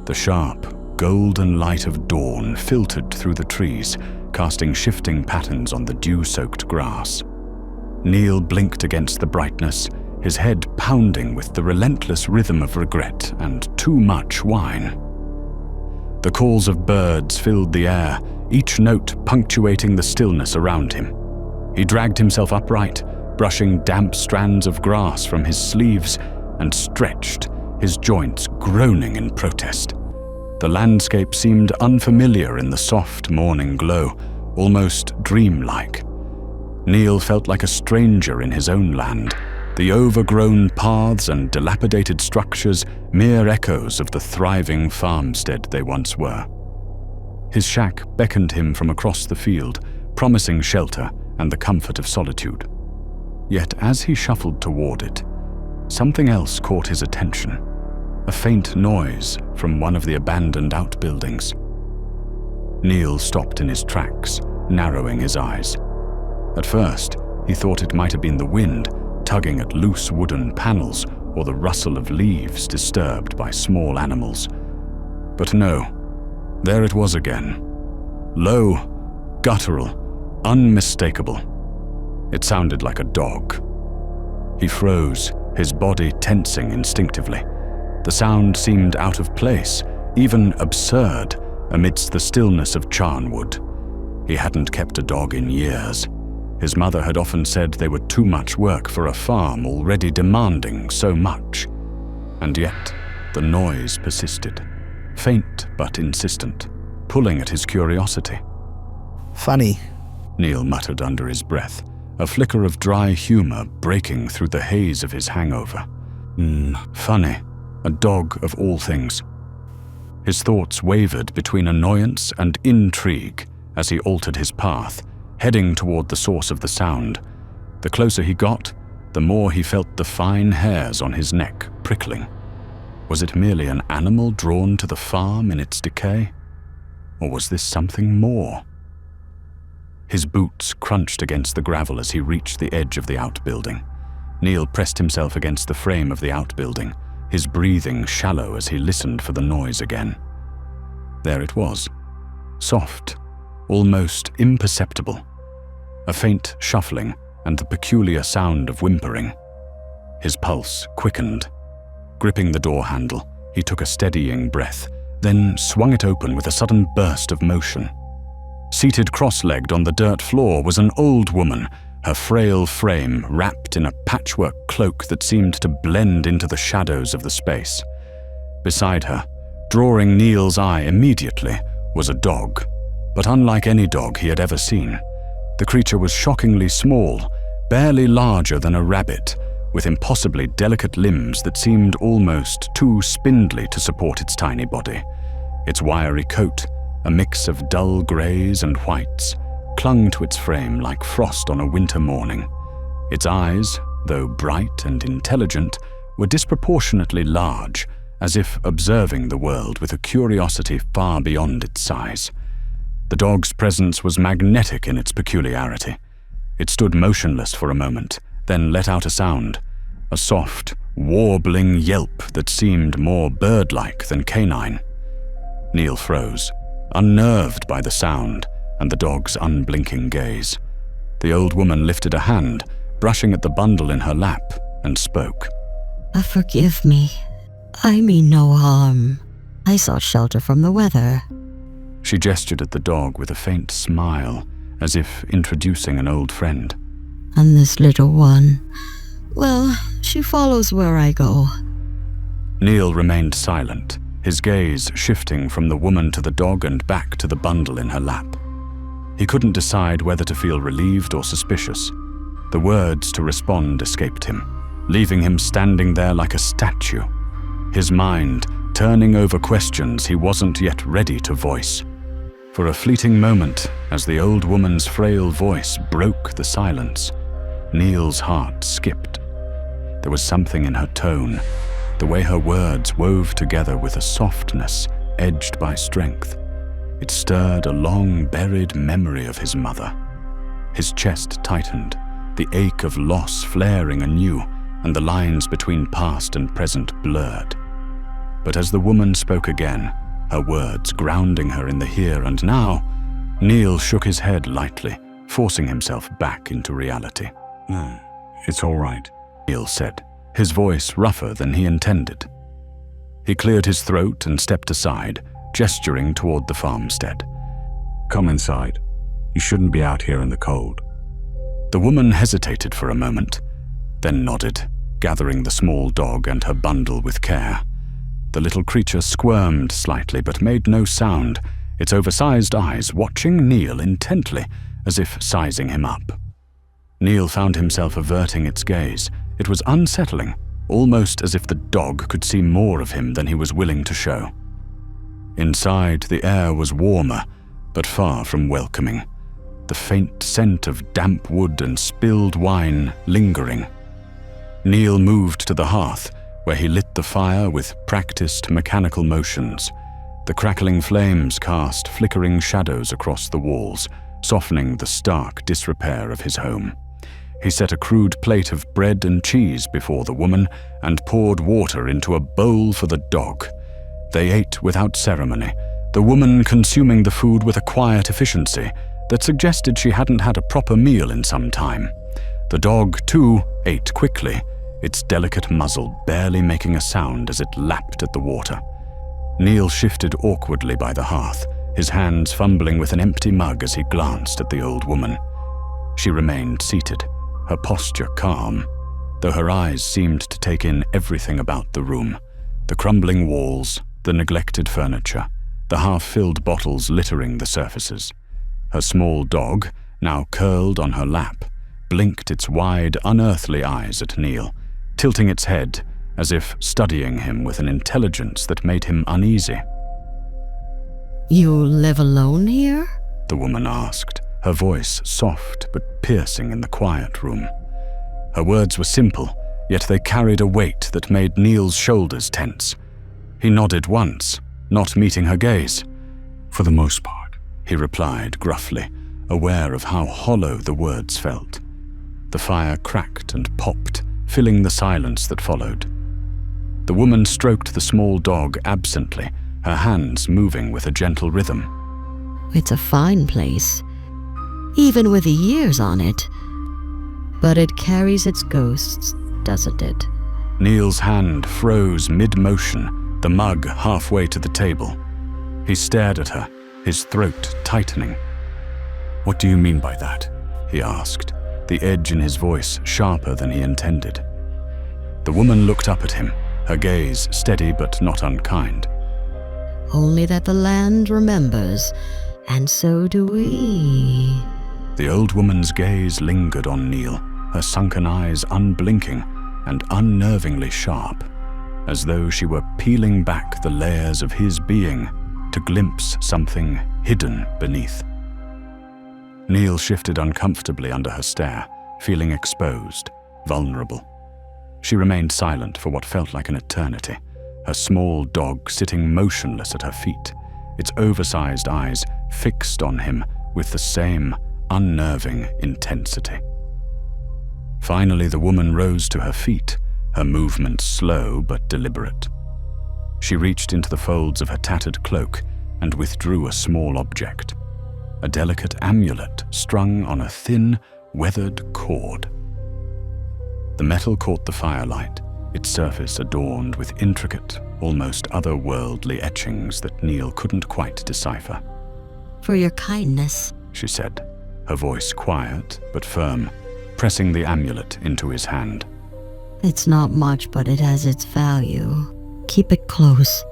The sharp, golden light of dawn filtered through the trees, casting shifting patterns on the dew-soaked grass. Neil blinked against the brightness, his head pounding with the relentless rhythm of regret and too much wine. The calls of birds filled the air, each note punctuating the stillness around him. He dragged himself upright, brushing damp strands of grass from his sleeves, and stretched, his joints groaning in protest. The landscape seemed unfamiliar in the soft morning glow, almost dreamlike. Neil felt like a stranger in his own land, the overgrown paths and dilapidated structures mere echoes of the thriving farmstead they once were. His shack beckoned him from across the field, promising shelter and the comfort of solitude. Yet as he shuffled toward it, something else caught his attention, a faint noise from one of the abandoned outbuildings. Neil stopped in his tracks, narrowing his eyes. At first, he thought it might have been the wind, tugging at loose wooden panels or the rustle of leaves disturbed by small animals. But no, there it was again. Low, guttural, unmistakable. It sounded like a dog. He froze, his body tensing instinctively. The sound seemed out of place, even absurd, amidst the stillness of Charnwood. He hadn't kept a dog in years. His mother had often said they were too much work for a farm already demanding so much. And yet, the noise persisted, faint but insistent, pulling at his curiosity. Funny, Neil muttered under his breath, a flicker of dry humor breaking through the haze of his hangover. Funny, a dog of all things. His thoughts wavered between annoyance and intrigue as he altered his path, heading toward the source of the sound. The closer he got, the more he felt the fine hairs on his neck prickling. Was it merely an animal drawn to the farm in its decay? Or was this something more? His boots crunched against the gravel as he reached the edge of the outbuilding. Neil pressed himself against the frame of the outbuilding, his breathing shallow as he listened for the noise again. There it was, soft, almost imperceptible. A faint shuffling and the peculiar sound of whimpering. His pulse quickened. Gripping the door handle, he took a steadying breath, then swung it open with a sudden burst of motion. Seated cross-legged on the dirt floor was an old woman, her frail frame wrapped in a patchwork cloak that seemed to blend into the shadows of the space. Beside her, drawing Neil's eye immediately, was a dog, but unlike any dog he had ever seen. The creature was shockingly small, barely larger than a rabbit, with impossibly delicate limbs that seemed almost too spindly to support its tiny body. Its wiry coat, a mix of dull grays and whites, clung to its frame like frost on a winter morning. Its eyes, though bright and intelligent, were disproportionately large, as if observing the world with a curiosity far beyond its size. The dog's presence was magnetic in its peculiarity. It stood motionless for a moment, then let out a sound, a soft, warbling yelp that seemed more bird-like than canine. Neil froze, unnerved by the sound and the dog's unblinking gaze. The old woman lifted a hand, brushing at the bundle in her lap, and spoke. Forgive me. I mean no harm. I sought shelter from the weather. She gestured at the dog with a faint smile, as if introducing an old friend. And this little one, well, she follows where I go. Neil remained silent, his gaze shifting from the woman to the dog and back to the bundle in her lap. He couldn't decide whether to feel relieved or suspicious. The words to respond escaped him. leaving him standing there like a statue, his mind turning over questions he wasn't yet ready to voice. For a fleeting moment, as the old woman's frail voice broke the silence, Neil's heart skipped. There was something in her tone, the way her words wove together with a softness edged by strength. It stirred a long-buried memory of his mother. His chest tightened, the ache of loss flaring anew, and the lines between past and present blurred. But as the woman spoke again, her words grounding her in the here and now, Neil shook his head lightly, forcing himself back into reality. No, it's all right, Neil said, his voice rougher than he intended. He cleared his throat and stepped aside, gesturing toward the farmstead. Come inside. You shouldn't be out here in the cold. The woman hesitated for a moment, then nodded, gathering the small dog and her bundle with care. The little creature squirmed slightly but made no sound, its oversized eyes watching Neil intently, as if sizing him up. Neil found himself averting its gaze. It was unsettling, almost as if the dog could see more of him than he was willing to show. Inside, the air was warmer, but far from welcoming, the faint scent of damp wood and spilled wine lingering. Neil moved to the hearth, where he lit the fire with practiced mechanical motions. The crackling flames cast flickering shadows across the walls, softening the stark disrepair of his home. He set a crude plate of bread and cheese before the woman and poured water into a bowl for the dog. They ate without ceremony, the woman consuming the food with a quiet efficiency that suggested she hadn't had a proper meal in some time. The dog, too, ate quickly, its delicate muzzle barely making a sound as it lapped at the water. Neil shifted awkwardly by the hearth, his hands fumbling with an empty mug as he glanced at the old woman. She remained seated, her posture calm, though her eyes seemed to take in everything about the room. The crumbling walls, the neglected furniture, the half-filled bottles littering the surfaces. Her small dog, now curled on her lap, blinked its wide, unearthly eyes at Neil, tilting its head as if studying him with an intelligence that made him uneasy. You live alone here? The woman asked, her voice soft but piercing in the quiet room. Her words were simple, yet they carried a weight that made Neil's shoulders tense. He nodded once, not meeting her gaze. For the most part, he replied gruffly, aware of how hollow the words felt. The fire cracked and popped, filling the silence that followed. The woman stroked the small dog absently, her hands moving with a gentle rhythm. It's a fine place, even with the years on it. But it carries its ghosts, doesn't it? Neil's hand froze mid-motion, the mug halfway to the table. He stared at her, his throat tightening. what do you mean by that? He asked, the edge in his voice sharper than he intended. The woman looked up at him, her gaze steady but not unkind. Only that the land remembers, and so do we. The old woman's gaze lingered on Neil, her sunken eyes unblinking and unnervingly sharp, as though she were peeling back the layers of his being to glimpse something hidden beneath. Neil shifted uncomfortably under her stare, feeling exposed, vulnerable. She remained silent for what felt like an eternity, her small dog sitting motionless at her feet, its oversized eyes fixed on him with the same unnerving intensity. Finally, the woman rose to her feet, her movements slow but deliberate. She reached into the folds of her tattered cloak and withdrew a small object, a delicate amulet strung on a thin, weathered cord. The metal caught the firelight, its surface adorned with intricate, almost otherworldly etchings that Neil couldn't quite decipher. For your kindness, she said, her voice quiet but firm, pressing the amulet into his hand. It's not much, but it has its value. Keep it close.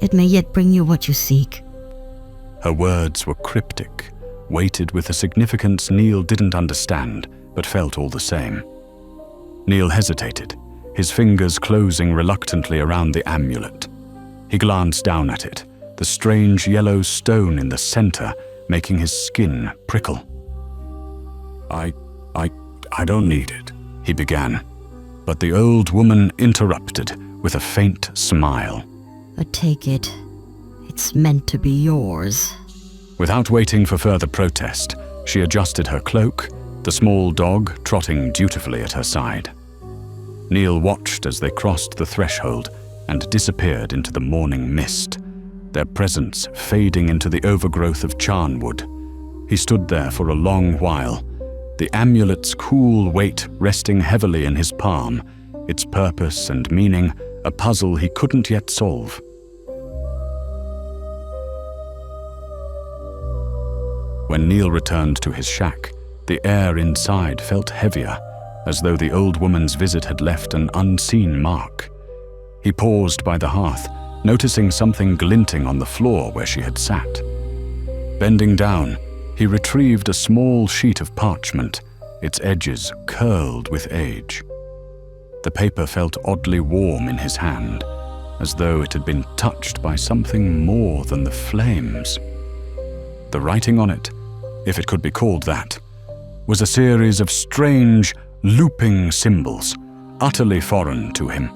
It may yet bring you what you seek. Her words were cryptic, weighted with a significance Neil didn't understand, but felt all the same. Neil hesitated, his fingers closing reluctantly around the amulet. He glanced down at it, the strange yellow stone in the center making his skin prickle. I don't need it, he began, but the old woman interrupted with a faint smile. Take it. It's meant to be yours. Without waiting for further protest, she adjusted her cloak, the small dog trotting dutifully at her side. Neil watched as they crossed the threshold and disappeared into the morning mist, their presence fading into the overgrowth of charnwood. He stood there for a long while, the amulet's cool weight resting heavily in his palm, its purpose and meaning a puzzle he couldn't yet solve. When Neil returned to his shack, the air inside felt heavier, as though the old woman's visit had left an unseen mark. He paused by the hearth, noticing something glinting on the floor where she had sat. Bending down, he retrieved a small sheet of parchment, its edges curled with age. The paper felt oddly warm in his hand, as though it had been touched by something more than the flames. The writing on it, if it could be called that, was a series of strange, looping symbols, utterly foreign to him.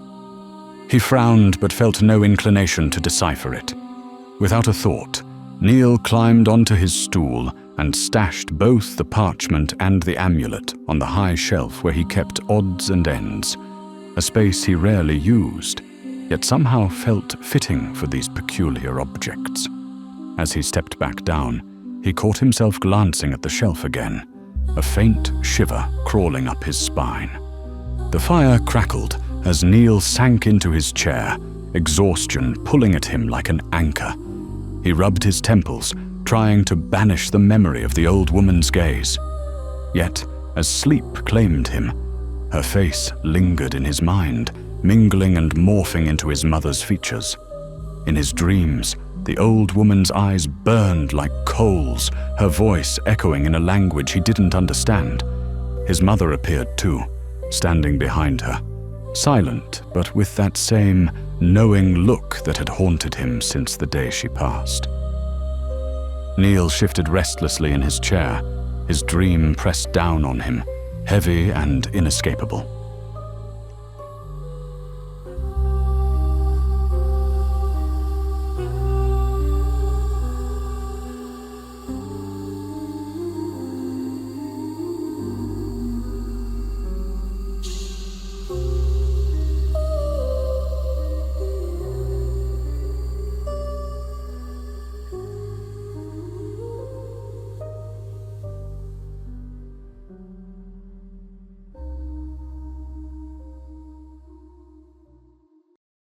He frowned but felt no inclination to decipher it. Without a thought, Neil climbed onto his stool and stashed both the parchment and the amulet on the high shelf where he kept odds and ends, a space he rarely used, yet somehow felt fitting for these peculiar objects. As he stepped back down, he caught himself glancing at the shelf again, a faint shiver crawling up his spine. The fire crackled as Neil sank into his chair, exhaustion pulling at him like an anchor. He rubbed his temples, trying to banish the memory of the old woman's gaze. Yet, as sleep claimed him, her face lingered in his mind, mingling and morphing into his mother's features. In his dreams, the old woman's eyes burned like coals, her voice echoing in a language he didn't understand. His mother appeared too, standing behind her, silent but with that same knowing look that had haunted him since the day she passed. Neil shifted restlessly in his chair, his dream pressed down on him, heavy and inescapable.